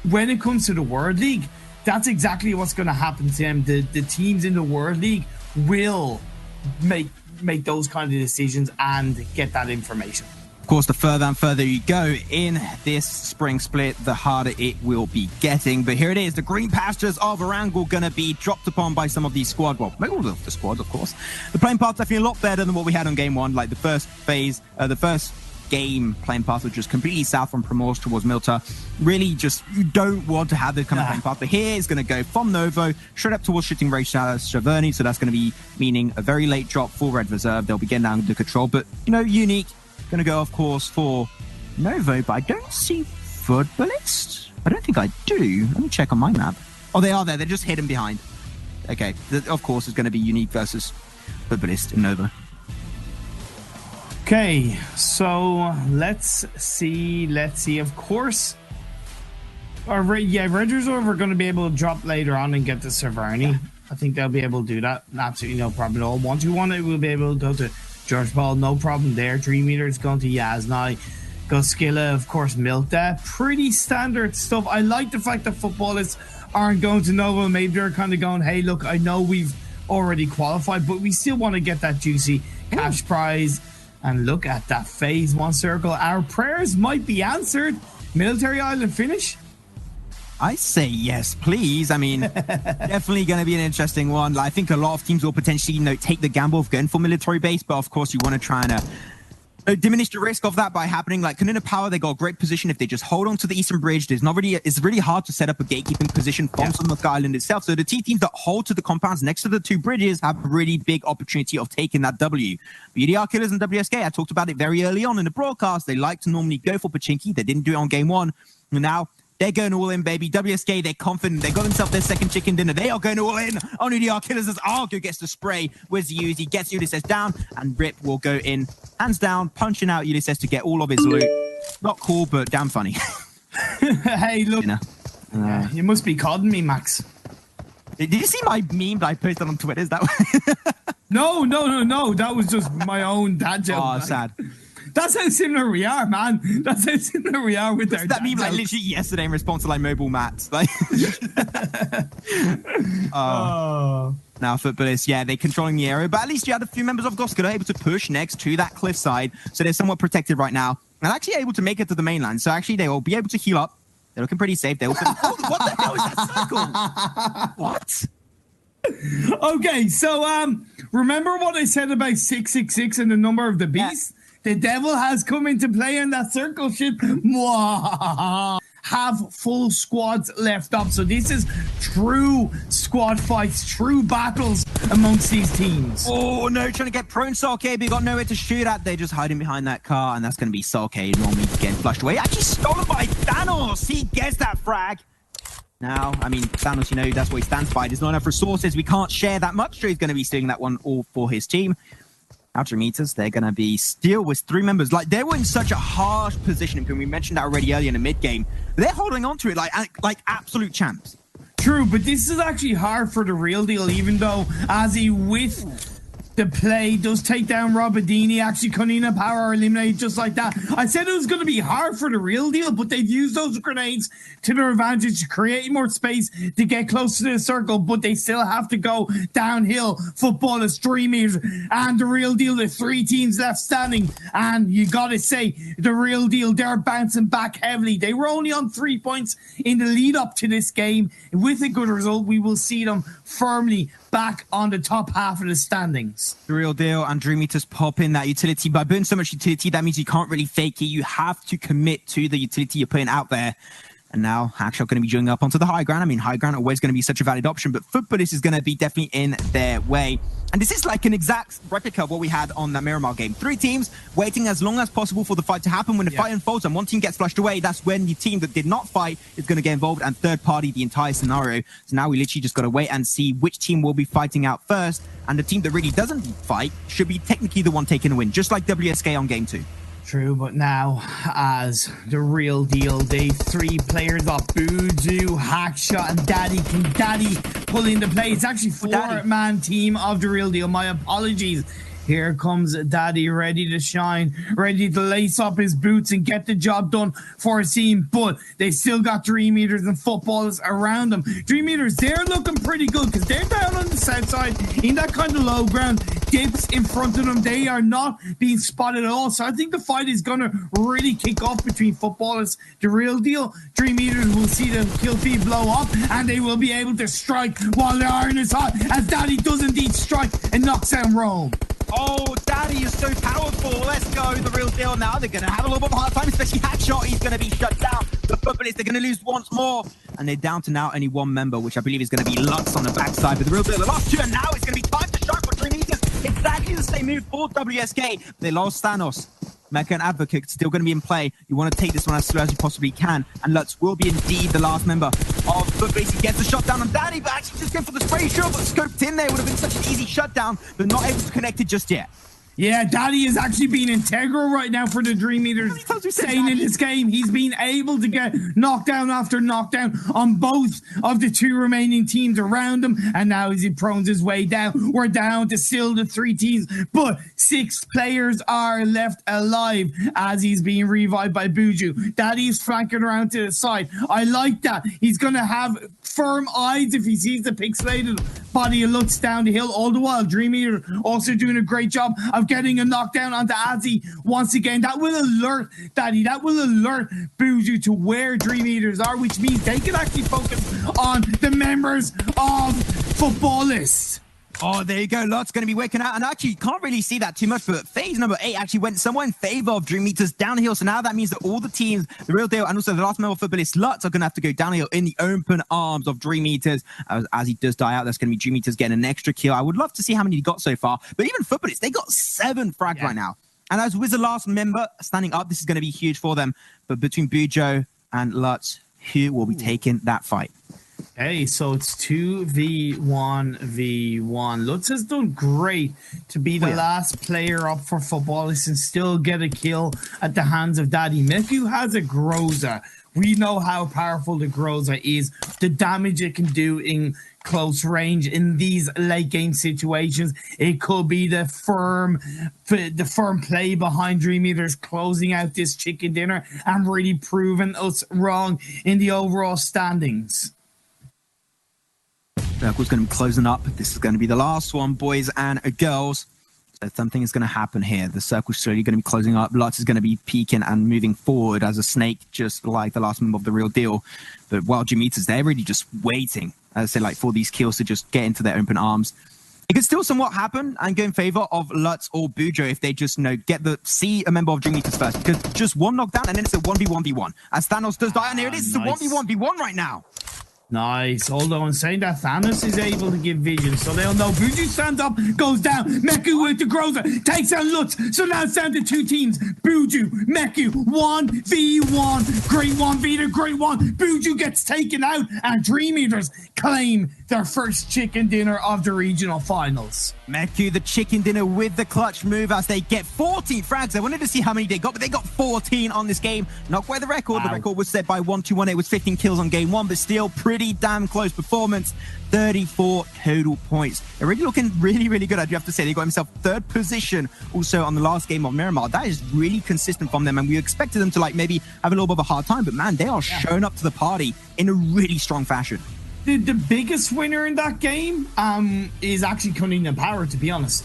when it comes to the World League, that's exactly what's going to happen to them. The teams in the World League will make those kind of decisions and get that information. Of course, the further and further you go in this spring split, the harder it will be getting. But here it is. The green pastures of Erangel going to be dropped upon by some of these squad. Well, maybe all of the squads, of course. The playing path's definitely a lot better than what we had on game one. Like the first phase, the first game playing path was just completely south from Primorsk towards Milta. Really just, you don't want to have this kind of playing path. But here it's going to go from Novo straight up towards shooting range Shaverny. So that's going to be meaning a very late drop for Red Reserve. They'll be getting down under control. But, you know, Unique going to go, of course, for Novo. But I don't see Footballist. I don't think I do. Let me check on my map. Oh, they are there. They're just hidden behind. Okay. Of course, it's going to be Unique versus Footballist in Novo. Okay, so let's see. Of course, Red Reserve are going to be able to drop later on and get the Severny. Yeah. I think they'll be able to do that. Absolutely no problem at all. Once we want it, we'll be able to go to George Paul. No problem there. DREAMEATERS going to Yasnai. Goskilla, of course, Milta. Pretty standard stuff. I like the fact that footballers aren't going to Nova. Maybe they're kind of going, hey, look, I know we've already qualified, but we still want to get that juicy cash prize. And look at that phase one circle. Our prayers might be answered. Military Island finish? I say yes, please. I mean, definitely going to be an interesting one. I think a lot of teams will potentially, take the gamble of going for military base, but of course you want to try and diminish the risk of that by happening. Like Kanuna Power, they got a great position. If they just hold on to the Eastern Bridge, it's really hard to set up a gatekeeping position from Sunlock Island itself. So the two teams that hold to the compounds next to the two bridges have a really big opportunity of taking that W. BDR Killers and WSK, I talked about it very early on in the broadcast. They like to normally go for Pachinki. They didn't do it on game one. And now they're going all in, baby. WSK, they're confident. They got themselves their second chicken dinner. They are going all in. Only the Killers as Argo gets the spray. Where's the Uzi? Gets Ulysses down, and Rip will go in, hands down, punching out Ulysses to get all of his loot. Not cool, but damn funny. Hey, look. You must be calling me, Max. Did you see my meme that I posted on Twitter? Is that what? No. That was just my own dad joke. Oh, sad. That's how similar we are, man. That's how similar we are with our that meme like literally yesterday in response to like mobile mats. Like now Footballists, they're controlling the area, but at least you had a few members of Goskilla able to push next to that cliffside, so they're somewhat protected right now and actually able to make it to the mainland. So actually they will be able to heal up. They're looking pretty safe. They also what the hell is that circle? What? Okay, so remember what I said about 666 and the number of the beast? Yeah. The devil has come into play in that circle ship. Have full squads left up. So this is true squad fights, true battles amongst these teams. Oh, no, trying to get prone Sarkade, but got nowhere to shoot at. They're just hiding behind that car, and that's going to be Sarkade normally getting flushed away. Actually stolen by Thanos. He gets that frag. Now, I mean, Thanos, that's what he stands by. There's not enough resources. We can't share that much, so he's going to be stealing that one all for his team. DREAMEATERS, they're going to be still with three members. Like, they were in such a harsh position, and we mentioned that already earlier in the mid-game. They're holding on to it like absolute champs. True, but this is actually hard for the real deal, even though Azzy with the play does take down Robadini. Actually, Kanina Power are eliminated just like that. I said it was going to be hard for the real deal, but they've used those grenades to their advantage to create more space to get close to the circle, but they still have to go downhill. Footballers, DREAMEATERS, and the real deal. The three teams left standing, and you got to say, the real deal, they're bouncing back heavily. They were only on 3 points in the lead up to this game. With a good result, we will see them firmly back on the top half of the standings. The real deal, and DREAMEATERS pop in that utility. By putting so much utility, that means you can't really fake it. You have to commit to the utility you're putting out there. And now Hackshot going to be joining up onto the high ground. I mean, high ground always going to be such a valid option, but Footballist is going to be definitely in their way. And this is like an exact replica of what we had on that Miramar game. Three teams waiting as long as possible for the fight to happen. When the fight unfolds and one team gets flushed away, that's when the team that did not fight is going to get involved and third party the entire scenario. So now we literally just got to wait and see which team will be fighting out first. And the team that really doesn't fight should be technically the one taking a win, just like WSK on game 2. True, but now as the real deal, they three players up, Buju, Hackshot, and Daddy. Can Daddy pull into play? It's actually 4-man team of the real deal. My apologies. Here comes Daddy, ready to shine, ready to lace up his boots and get the job done for his team. But they still got Dream Eaters and footballers around them. Dream Eaters, they're looking pretty good because they're down on the south side in that kind of low ground. Dips in front of them. They are not being spotted at all. So I think the fight is going to really kick off between footballers. The real deal, Dream Eaters will see the kill feed blow up and they will be able to strike while the iron is hot, as Daddy does indeed strike and knocks down Rome. Oh, Daddy is so powerful. Let's go. The real deal now. They're going to have a little bit of a hard time, especially Hatshot. He's going to be shut down. The footballists, they're going to lose once more. And they're down to now only one member, which I believe is going to be Lutz on the backside. But the real deal, the last two, and now it's going to be time to shine for Dream Eaters. Exactly the same move for WSK. They lost Thanos. Mecha and Advocate still going to be in play. You want to take this one as slow as you possibly can. And Lutz will be indeed the last member of Footbase. He gets the shot down on Daddy, but actually just going for the spray. Sure, but scoped in there. Would have been such an easy shutdown, but not able to connect it just yet. Yeah, Daddy is actually being integral right now for the Dream Eaters. Saying in this game, he's been able to get knockdown after knockdown on both of the two remaining teams around him. And now as he prones his way down, we're down to still the 3 teams. But 6 players are left alive as he's being revived by Buju. Daddy's flanking around to the side. I like that. He's going to have firm eyes if he sees the pixelated body and looks down the hill. All the while, Dream Eater also doing a great job of getting a knockdown onto Azzy once again. That will alert Daddy. That will alert Buju to where Dream Eaters are, which means they can actually focus on the members of Footballists. Oh, there you go. Lot's going to be waking out. And actually, you can't really see that too much, but phase number 8 actually went somewhat in favor of Dream Eaters downhill. So now that means that all the teams, the real deal, and also the last member of Footballist, Lutz, are going to have to go downhill in the open arms of Dream Eaters. As he does die out, that's going to be Dream Eaters getting an extra kill. I would love to see how many he got so far. But even Footballist, they got 7 frags right now. And as with the last member standing up, this is going to be huge for them. But between Bujo and Lutz, who will be taking that fight? Okay, so it's 2v1v1. Lutz has done great to be the last player up for Footballists and still get a kill at the hands of Daddy. Meku has a Groza. We know how powerful the Groza is, the damage it can do in close range in these late game situations. It could be the firm play behind Dream Eaters closing out this chicken dinner and really proving us wrong in the overall standings. Circle's going to be closing up. This is going to be the last one, boys and girls. So something is going to happen here. The circle's slowly going to be closing up. Lutz is going to be peeking and moving forward as a snake, just like the last member of the real deal. But while Dream Eaters, they're really just waiting, as I said, like for these kills to just get into their open arms. It could still somewhat happen and go in favor of Lutz or Bujo if they just, see a member of Dream Eaters first. Because just one knockdown and then it's a 1v1v1. As Thanos does die, and there it is. It's a 1v1v1 right now. Nice. Although in saying that, Thanos is able to give vision, so they'll know. Buju stands up, goes down. Meku with the Groza takes out Lutz. So now it's down to 2 teams. Buju, Meku, 1v1. Great 1v to great 1. Buju gets taken out, and Dream Eaters claim their first chicken dinner of the regional finals. Meku, the chicken dinner with the clutch move as they get 14 frags. I wanted to see how many they got, but they got 14 on this game. Not quite the record. Wow. The record was set by 121. It was 15 kills on game 1, but still pretty damn close performance. 34 total points. They're really looking really, really good. I do have to say, they got himself 3rd position also on the last game of Miramar. That is really consistent from them, and we expected them to maybe have a little bit of a hard time, but man, they are showing up to the party in a really strong fashion. The biggest winner in that game is actually Cunningham Power, to be honest.